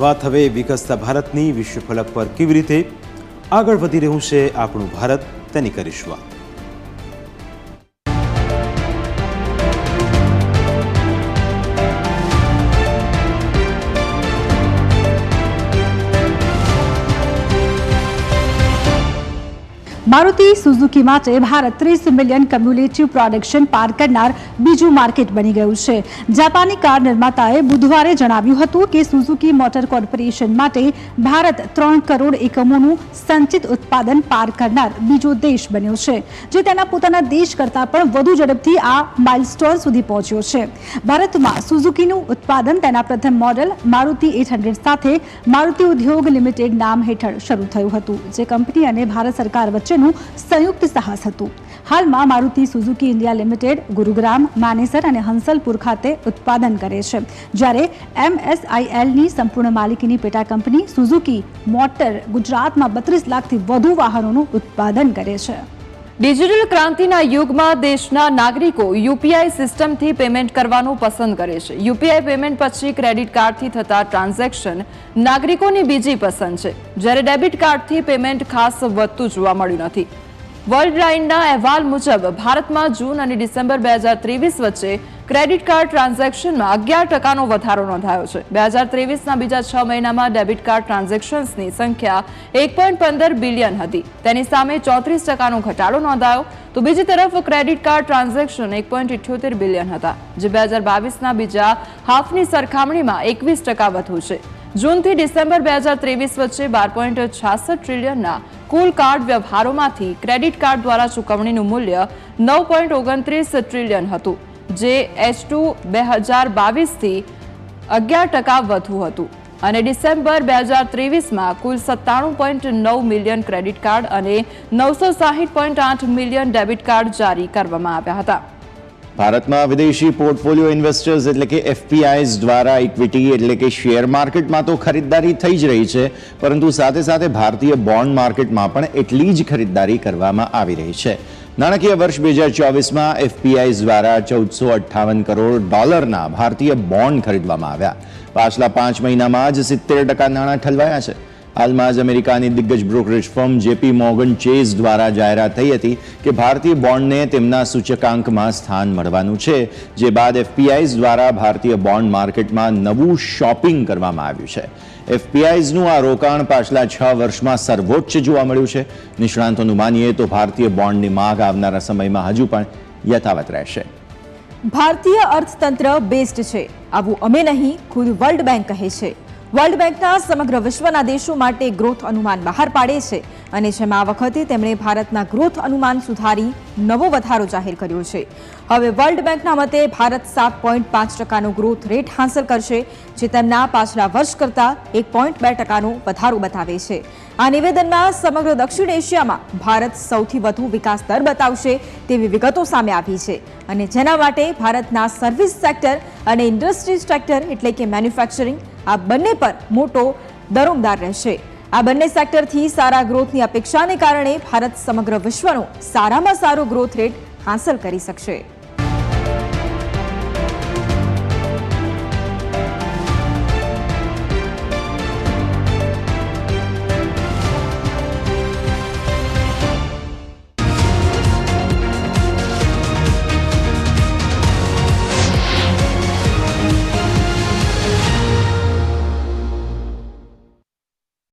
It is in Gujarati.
વાત હવે વિકસતા ભારતની વિશ્વ ફલક પર કેવી રીતે આગળ વધી રહ્યું છે આપણું ભારત, તેની કરીશું વાત। મારુતિ સુઝુકી માટે ભારત 30 મિલિયન ક્યુમ્યુલેટિવ પ્રોડક્શન પાર કરનાર બીજું માર્કેટ બની ગયું છે। જાપાની કાર નિર્માતાએ બુધવારે જણાવ્યું હતું કે સુઝુકી મોટર કોર્પોરેશન માટે ભારત 3 કરોડ એકમોનું સંચિત ઉત્પાદન પાર કરનાર બીજો દેશ બન્યો છે, જે તેના પોતાના દેશ કરતાં પણ વધુ ઝડપથી આ માઇલસ્ટોન સુધી પહોંચ્યો છે। ભારતમાં સુઝુકીનું ઉત્પાદન તેના પ્રથમ મોડેલ મારુતિ 800 સાથે મારુતિ ઉદ્યોગ લિમિટેડ નામ હેઠળ શરૂ થયું હતું, જે કંપની અને ભારત સરકાર વચ્ચે સંયુક્ત સાહસ હતું। હાલમાં Maruti Suzuki India limited Gurugram, Manesar અને હંસલપુર ખાતે ઉત્પાદન કરે છે, જ્યારે MSILની સંપૂર્ણ માલિકીની પેટા કંપની સુઝુકી મોટર ગુજરાતમાં 32 લાખથી વધુ વાહનોનું ઉત્પાદન કરે છે। ડિજિટલ ક્રાંતિના યુગમાં દેશના નાગરિકો યુપીઆઈ સિસ્ટમથી પેમેન્ટ કરવાનું પસંદ કરે છે। યુપીઆઈ પેમેન્ટ પછી ક્રેડિટ કાર્ડથી થતા ટ્રાન્ઝેક્શન નાગરિકોની બીજી પસંદ છે, જ્યારે ડેબિટ કાર્ડથી પેમેન્ટ ખાસ વધતું જોવા મળ્યું નથી। વર્લ્ડ લાઇનના અહેવાલ મુજબ ભારતમાં જૂન અને ડિસેમ્બર 2023 વચ્ચે ક્રેડિટ કાર્ડ ટ્રાન્ઝેક્શનમાં 11% વધારો નોંધાયો છે। 2023ના બીજા 6 મહિનામાં ડેબિટ કાર્ડ ટ્રાન્ઝેક્શન્સની સંખ્યા 1.15 બિલિયન હતી, તેની સામે 34% ઘટાડો નોંધાયો, તો બીજી તરફ ક્રેડિટ કાર્ડ ટ્રાન્ઝેક્શન 1.78 બિલિયન હતા, જે 2022ના બીજા હાફની સરખામણીમાં 21% વધુ છે। જૂનથી ડિસેમ્બર 2023 વચ્ચે 12.66 ટ્રિલિયનના કુલ કાર્ડ વ્યવહારોમાંથી ક્રેડિટ કાર્ડ દ્વારા ચૂકવણીનું મૂલ્ય 9.29 ટ્રિલિયન હતું, જે H2 2022થી 11% વધુ હતું, અને ડિસેમ્બર 2023માં કુલ 97.9 મિલિયન ક્રેડિટ કાર્ડ અને 960.8 મિલિયન ડેબિટ કાર્ડ જારી કરવામાં આવ્યા હતા। ભારતમાં વિદેશી પોર્ટફોલિયો ઇન્વેસ્ટર્સ એટલે કે FPIs દ્વારા ઇક્વિટી એટલે કે શેર માર્કેટમાં તો ખરીદદારી થઈ જ રહી છે, પરંતુ સાથે સાથે ભારતીય બોન્ડ માર્કેટમાં પણ એટલી જ ખરીદદારી કરવામાં આવી રહી છે। નાણાકીય વર્ષ 2024માં FPIs દ્વારા $1458 કરોડ ભારતીય બોન્ડ ખરીદવામાં આવ્યા। પાછલા 5 મહિનામાં જ 70% નાણાં ઠલવાયા છે। હાલમાં જ અમેરિકાની દિગ્ગજ brokerage firm JP Morgan Chase દ્વારા જાહેરાત થઈ હતી કે ભારતીય બોન્ડને તેમના સૂચકાંકમાં સ્થાન મળવાનું છે, જે બાદ FPIs દ્વારા ભારતીય બોન્ડ માર્કેટમાં નવું શોપિંગ કરવામાં આવ્યું છે। FPIsનું આ રોકાણ પાછલા 6 વર્ષમાં સર્વોચ્ચ જોવા મળ્યું છે। નિષ્ણાંતોનું માનીએ તો ભારતીય બોન્ડની માંગ આવનારા સમયમાં હજુ પણ યથાવત રહેશે। ભારતીય અર્થતંત્ર બેસ્ટ છે, આવું અમે નહીં, ખુદ વર્લ્ડ બેંક કહે છે। વર્લ્ડ બેંકના સમગ્ર વિશ્વના દેશો માટે ગ્રોથ અનુમાન બહાર પાડે છે, અને જેમાં આ વખતે તેમણે ભારતના ગ્રોથ અનુમાન સુધારી નવો વધારો જાહેર કર્યો છે। હવે વર્લ્ડ બેંકના મતે ભારત 7.5%નો ગ્રોથ રેટ હાંસલ કરશે, જે તેમના પાછલા વર્ષ કરતાં 1.2%નો વધારો બતાવે છે। આ નિવેદનમાં સમગ્ર દક્ષિણ એશિયામાં ભારત સૌથી વધુ વિકાસ દર બતાવશે તેવી વિગતો સામે આવી છે, અને જેના માટે ભારતના સર્વિસ સેક્ટર અને ઇન્ડસ્ટ્રીઝ સેક્ટર એટલે કે મેન્યુફેક્ચરિંગ આ બંને પર મોટો દરોમદાર રહેશે। આ બંને સેક્ટરથી સારા ગ્રોથની અપેક્ષાને કારણે ભારત સમગ્ર વિશ્વનો સારામાં સારો ગ્રોથ રેટ હાંસલ કરી શકશે।